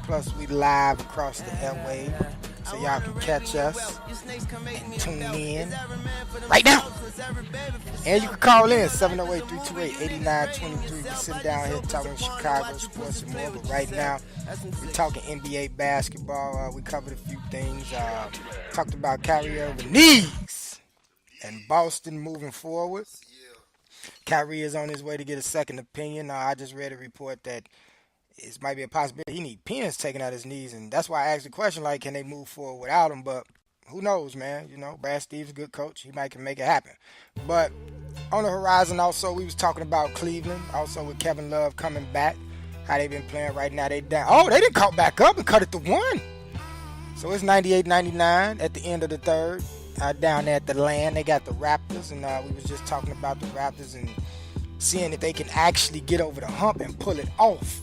Plus, we live across the airway, so y'all can catch us and tune in right now. And you can call in 708-328-8923. We're sitting down here talking Chicago sports and more, but right now we're talking NBA basketball. We covered a few things. Talked about Kyrie Irving knees and Boston moving forward. Kyrie is on his way to get a second opinion. I just read a report that it might be a possibility he needs pins taken out his knees, and that's why I asked the question, like, can they move forward without him? But who knows, man? You know, Brad Steve's a good coach. He can make it happen. But on the horizon also, we was talking about Cleveland, also with Kevin Love coming back, how they been playing right now. They down. Oh, they didn't caught back up and cut it to 1. So it's 98-99 at the end of the third. Down there at the land, they got the Raptors, and we was just talking about the Raptors and seeing if they can actually get over the hump and pull it off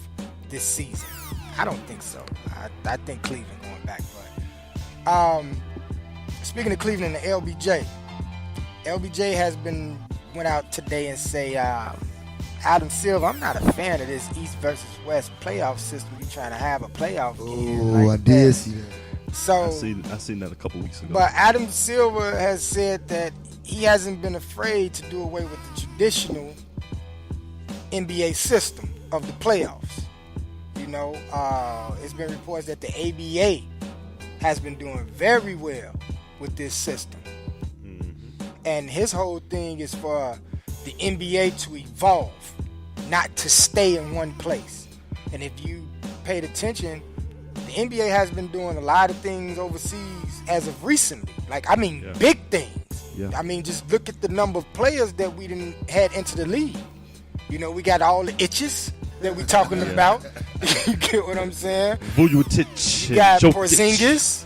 this season. I don't think so. I think Cleveland going back. But speaking of Cleveland and LBJ went out today and say Adam Silver, I'm not a fan of this East versus West playoff system. You trying to have a playoff game? Oh, I did see that. So I seen that a couple weeks ago. But Adam Silver has said that he hasn't been afraid to do away with the traditional NBA system of the playoffs. You know, it's been reports that the ABA has been doing very well with this system. Mm-hmm. And his whole thing is for the NBA to evolve, not to stay in one place. And if you paid attention, the NBA has been doing a lot of things overseas as of recently. Big things. Yeah. I mean, just look at the number of players that we didn't had into the league. You know, we got all the itches that we talking about. You get what I'm saying? Vujovic. You got Porzingis.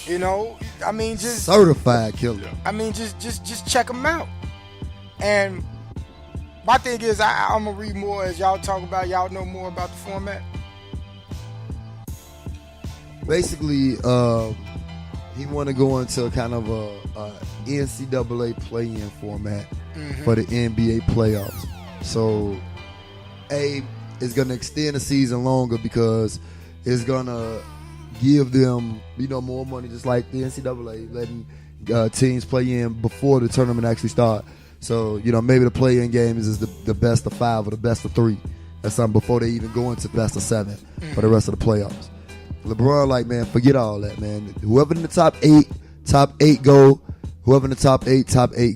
You know, I mean, just certified killer. I mean, just check them out. And my thing is, I'm gonna read more as y'all talk about. Y'all know more about the format. Basically, he want to go into kind of a NCAA play-in format for the NBA playoffs. So, it's going to extend the season longer because it's going to give them, more money, just like the NCAA, letting teams play in before the tournament actually start. So, maybe the play-in game is the best of 5 or the best of 3 or something before they even go into best of 7 for the rest of the playoffs. LeBron, man, forget all that, man. Whoever in the top 8 go. Whoever in the top 8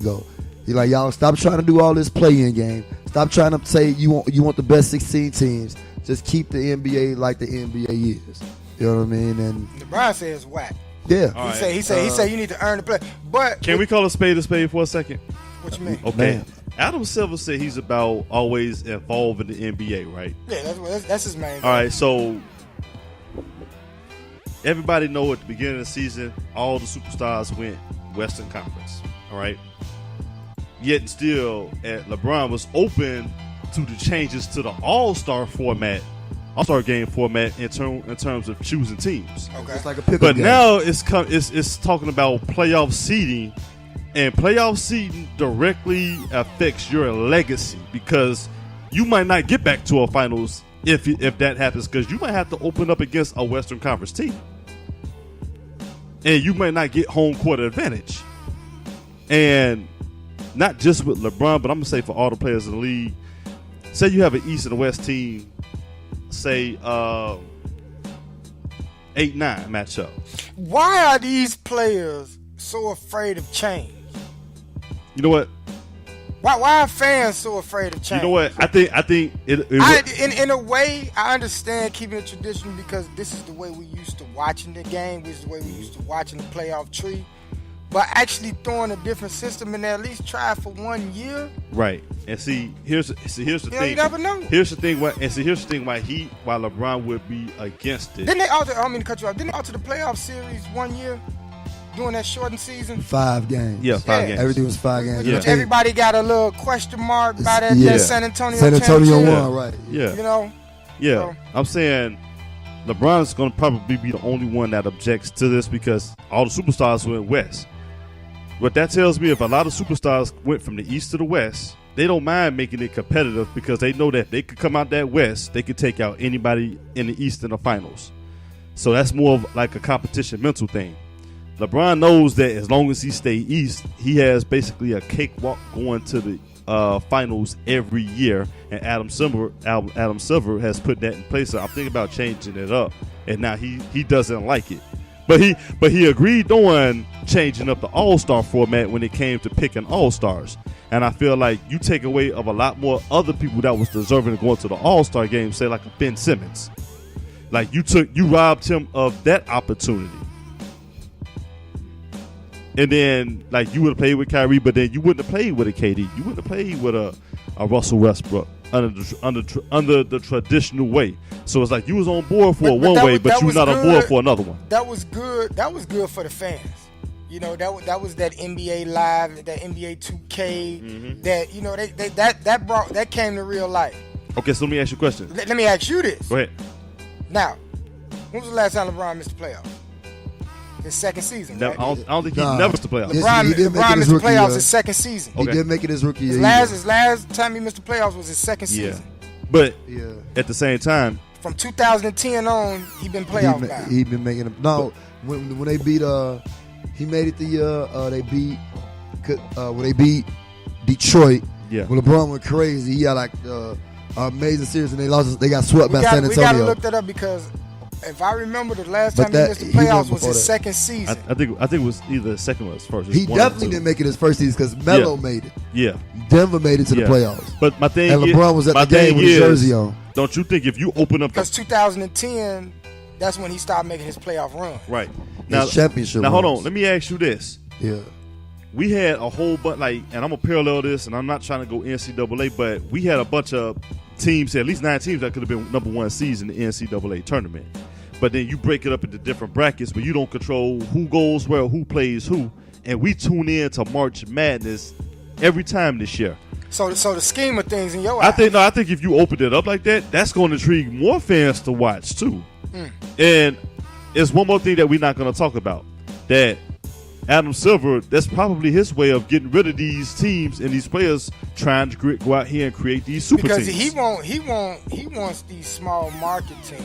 go. He's like, y'all, stop trying to do all this play-in game. Stop trying to say you want the best 16 teams. Just keep the NBA like the NBA is. You know what I mean? And LeBron says whack. Yeah. He said you need to earn the play. But can we call a spade for a second? What you mean? Okay. Man. Adam Silver said he's about always involved in the NBA, right? Yeah, that's his main goal. All right, so everybody know at the beginning of the season, all the superstars went Western Conference, all right? Yet still, LeBron was open to the changes to the All-Star game format in terms of choosing teams. Okay. It's like a pickup But game. now it's talking about playoff seeding, and playoff seeding directly affects your legacy because you might not get back to a finals if that happens, because you might have to open up against a Western Conference team, and you might not get home court advantage. And not just with LeBron, but I'm gonna say for all the players in the league. Say you have an East and a West team, say 8-9 matchup. Why are these players so afraid of change? You know what? Why are fans so afraid of change? You know what? I think in a way, I understand keeping it traditional because this is the way we used to watching the game. This is the way we used to watching the playoff tree. But actually throwing a different system in there, at least try it for 1 year. Right. And here's the thing. You never know. Here's the thing why LeBron would be against it. Didn't they alter? I don't mean to cut you off. Didn't they alter the playoff series 1 year during that shortened season? 5 games. Yeah, 5 games. Everything was 5 games. Yeah. Everybody got a little question mark by that San Antonio San Antonio championship. won, right? Yeah. You know? Yeah. So, I'm saying LeBron's going to probably be the only one that objects to this because all the superstars went west. What that tells me, if a lot of superstars went from the east to the west, they don't mind making it competitive because they know that they could come out that West, they could take out anybody in the East in the finals. So that's more of like a competition mental thing. LeBron knows that as long as he stay East, he has basically a cakewalk going to the finals every year, and Adam Silver has put that in place. So I'm thinking about changing it up, and now he doesn't like it, but he agreed on changing up the All-Star format when it came to picking All-Stars. And I feel like you take away of a lot more other people that was deserving of going to the All-Star game, say like a Ben Simmons. Like you robbed him of that opportunity. And then like you would have played with Kyrie, but then you wouldn't have played with a KD. You wouldn't have played with a Russell Westbrook under the traditional way. So it's like you was on board for one way, but you're not on board for another one. That was good. That was good for the fans. You know, that was that NBA Live, that NBA 2K, that, you know, that came to real life. Okay, so let me ask you a question. Let me ask you this. Go ahead. Now, when was the last time LeBron missed the playoffs? His second season, right? I don't think he never missed the playoffs. LeBron missed the playoffs his second season. He did make it his rookie year. His last time he missed the playoffs was his second season. But at the same time, from 2010 on, he been playoff guy. He been making them. No, when they beat he made it the year when they beat Detroit. Yeah. When LeBron went crazy, he had like amazing series, and they lost. They got swept by San Antonio. We gotta look that up because if I remember, the last time he missed the playoffs was his second season. I think it was either the second or his first. He definitely didn't make it his first season because Melo made it. Yeah. Denver made it to the playoffs. But my thing and LeBron was at the game with his jersey on. Don't you think if you open up because 2010, that's when he started making his playoff run. Right. Now, championship. Now hold on. Let me ask you this. Yeah. We had a whole bunch, and I'm gonna parallel this, and I'm not trying to go NCAA, but we had a bunch of teams, at least 9 teams that could have been number 1 seeds in the NCAA tournament. But then you break it up into different brackets where you don't control who goes where, who plays who, and we tune in to March Madness every time this year. So the scheme of things in your eyes. I think if you open it up like that, that's going to intrigue more fans to watch too. And it's one more thing that we're not going to talk about. That Adam Silver, that's probably his way of getting rid of these teams and these players trying to go out here and create these super because teams. He wants these small market teams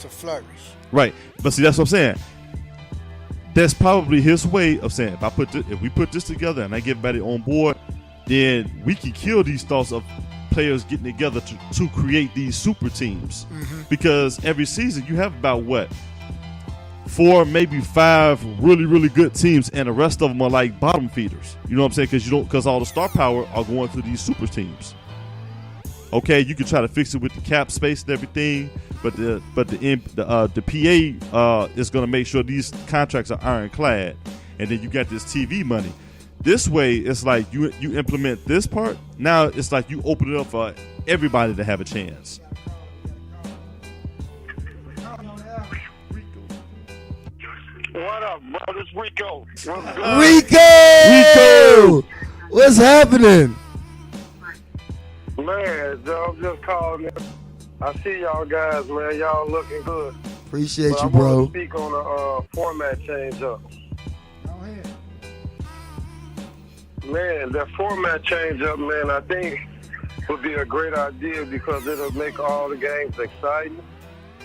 to flourish. Right, but see, that's what I'm saying. That's probably his way of saying, if we put this together and I get everybody on board, then we can kill these thoughts of players getting together to create these super teams. Because every season you have about 4, maybe 5 really, really good teams, and the rest of them are like bottom feeders. You know what I'm saying? Because all the star power are going to these super teams. Okay, you can try to fix it with the cap space and everything, but the PA is going to make sure these contracts are ironclad, and then you got this TV money. This way, it's like you implement this part. Now it's like you open it up for everybody to have a chance. What up, bro? This Rico. Rico! What's happening? Man, I'm just calling in. I see y'all guys, man. Y'all looking good. Appreciate but you, I bro. want to speak on the format change up. Go ahead. Man, that format change up, man, I think would be a great idea because it'll make all the games exciting.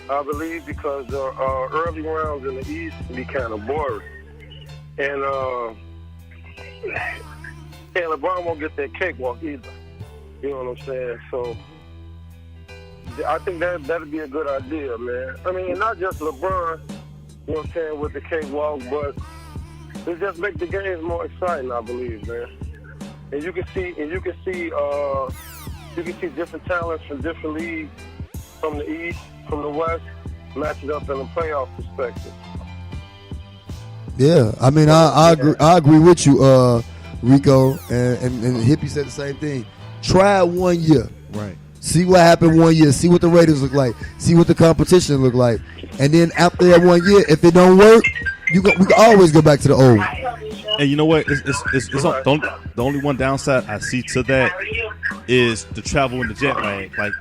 I believe because the early rounds in the East can be kind of boring. And LeBron won't get that cakewalk either. You know what I'm saying? So I think that'd be a good idea, man. I mean, not just LeBron, you know what I'm saying, with the cakewalk, but it just make the games more exciting, I believe, man. And you can see different talents from different leagues, from the East, from the West, match it up in a playoff perspective. Yeah, I mean, I agree with you, Rico, and Hippie said the same thing. Try it 1 year. Right. See what happened 1 year. See what the ratings look like. See what the competition look like. And then after that 1 year, if it don't work, we can always go back to the old. And you know what? The only one downside I see to that is the travel in the jet lag. Like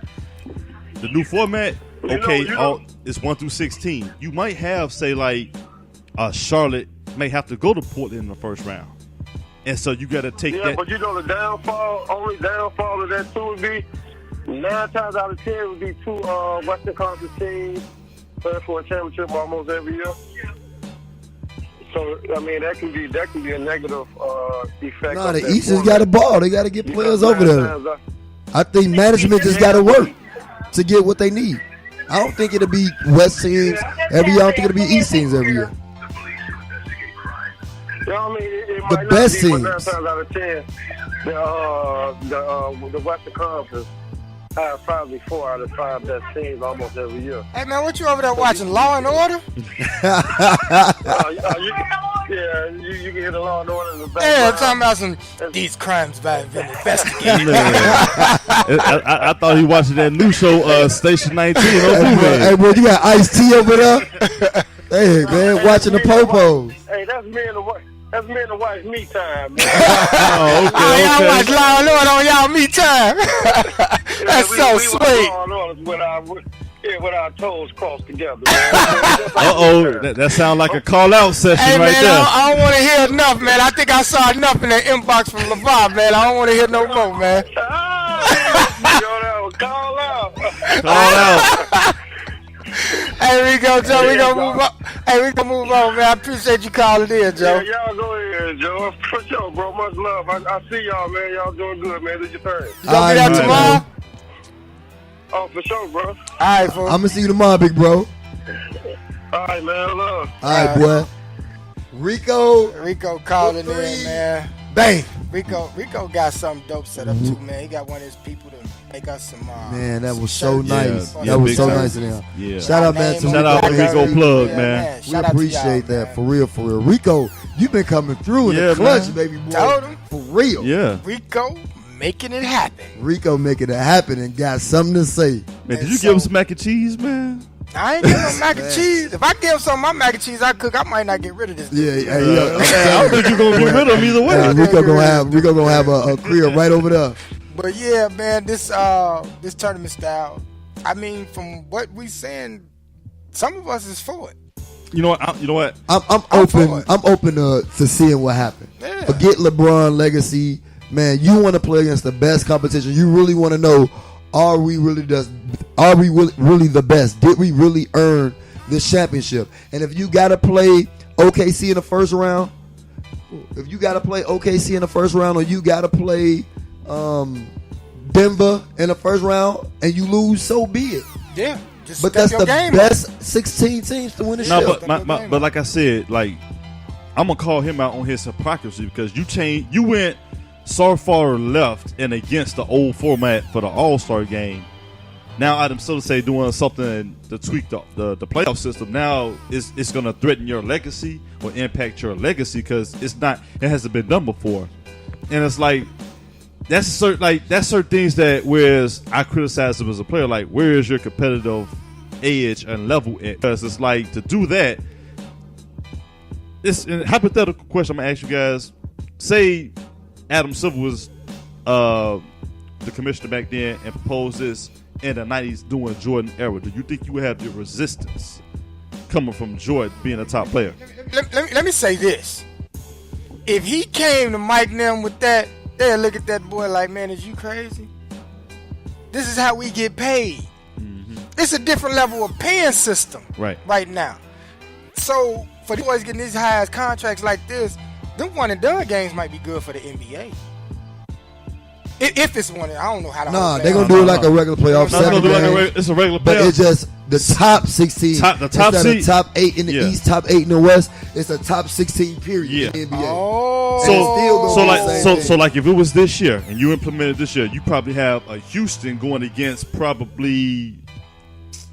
the new format, it's 1 through 16. You might have, say, like Charlotte may have to go to Portland in the first round. And so you got to take Yeah, that. but you know the only downfall of that too would be 9 times out of 10 would be two Western Conference teams playing for a championship almost every year. So I mean that can be a negative effect. Nah, of the that East has format. got a ball. They got to get players Because over 9 there. times I think management just got to work to get what they need. I don't think it'll be West teams every year. I don't think it'll be East teams every year. You know what I mean? It The might best not be, but 9 teams. times out of 10, the Western Conference have probably 4 out of 5 best teams almost every year. Hey man, what you over there watching? Law and Order? You can hear the Law and Order in the Yeah, background. talking about some these crimes have been investigated. I thought he watching that new show, Station 19. Hey, bro, you got Ice-T over there? Hey, man, watching the popos. Hey, that's me and the wife. That's me and the wife me time, man. Oh, Oh, y'all watch okay. Law and Order on y'all me time. That's we so watch sweet. Law and Order with our toes crossed together. That sounds like a call out session Hey right man, there. I don't want to hear enough, man. I think I saw enough in the inbox from LeVar, man. I don't want to hear no more, man. Call out. Call out. Hey, Rico, Joe, we gonna move on. Hey, we gonna move on, man. I appreciate you calling in, Yeah, Joe. y'all go ahead, Joe. For sure, bro. Much love. I see y'all, man. Y'all doing good, man. Do your thing. You gonna be there Alright, tomorrow? man. Oh, for sure, bro. All right, fool. I'm going to see you tomorrow, big bro. All right, man. Love. All right, boy. Rico, Rico calling in, Three. man. bang. Rico got something dope set up too, man. He got one of his people to make us some. Man, that some was so shirts. nice. Yeah, That was big so time. nice of them. Yeah. Shout out, man, to Name Shout on out the to black Rico shirt. Plug, Yeah, man. We Shout out to appreciate y'all, that, man. for real, for real. Rico, you been coming through in Yeah, the clutch, man. baby boy. Told him. For real. Yeah. Rico making it happen. Rico making it happen and got something to say. Man, did And you so- give him some mac and cheese, man? I ain't getting no mac and cheese. If I give him some of my mac and cheese I cook, I might not get rid of this. Yeah, dude. yeah, yeah. I'm I telling don't think you're gonna get rid of him either way. Rico gonna have a crib right over there. But yeah, man, this tournament style. I mean, from what we saying, some of us is for it. You know what? You know what? I'm I'm for open. it. I'm open to seeing what happened. Yeah. Forget LeBron legacy, man. You want to play against the best competition. You really want to know: Are we really the best? Did we really earn this championship? And if you got to play OKC in the first round, or you got to play Denver in the first round, and you lose, so be it. Yeah, just But step that's your the game best 16 teams to win the No, ship. but like I said, like I'm gonna call him out on his hypocrisy because you went so far left and against the old format for the All-Star game. Now Adam Silver say doing something to tweak the playoff system. Now it's gonna threaten your legacy or impact your legacy because it hasn't been done before, and it's like. That's certain things that whereas I criticize him as a player, like where is your competitive edge and level at? Because it's like to do that. It's a hypothetical question I'm gonna ask you guys. Say Adam Silver was the commissioner back then and proposed this in the 90s during Jordan era. Do you think you would have the resistance coming from Jordan being a top player? Let me say this: if he came to Mike and them with that, they'll look at that boy like, man, is you crazy? This is how we get paid. It's a different level of paying system right now. So for the boys getting these highest contracts like this, them one and done games might be good for the NBA. If it's one, I don't know how to. Nah, they're gonna do it like a regular playoff. No, it's gonna 7 do like games. it's a regular But playoff. it's just the top 16. The top Instead of seed. top 8 in the Yeah. East, top 8 in the West. It's a top 16 period Yeah. in the NBA. Oh, still gonna be the same So thing. like if it was this year and you implemented this year, you probably have a Houston going against probably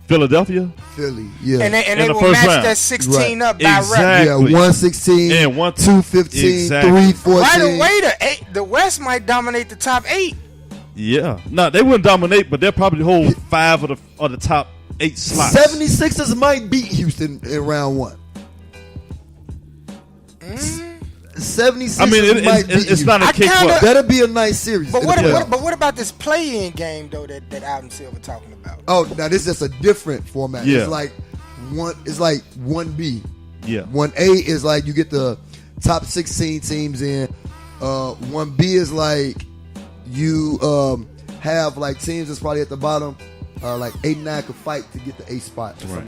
Philadelphia. Philly, yeah. and they the will first match round. that 16 Right. up direct. Exactly. Yeah, 116, And 215, Exactly. 314. Right away, the West might dominate the top 8. Yeah. No, they wouldn't dominate, but they'll probably hold 5 of the top 8 slots. 76ers might beat Houston in round 1. 76ers I mean, might beat it's Houston. not a I cakewalk. kinda- That'll be a nice series. But in what, the playoffs. what about this play-in game though that Adam Silver talking about? Oh, now this is just a different format. Yeah. It's like 1B. Yeah. 1A is like you get the top 16 teams in. 1B is like you have like teams that's probably at the bottom, like 8 and 9 could fight to get the 8 spot. Right.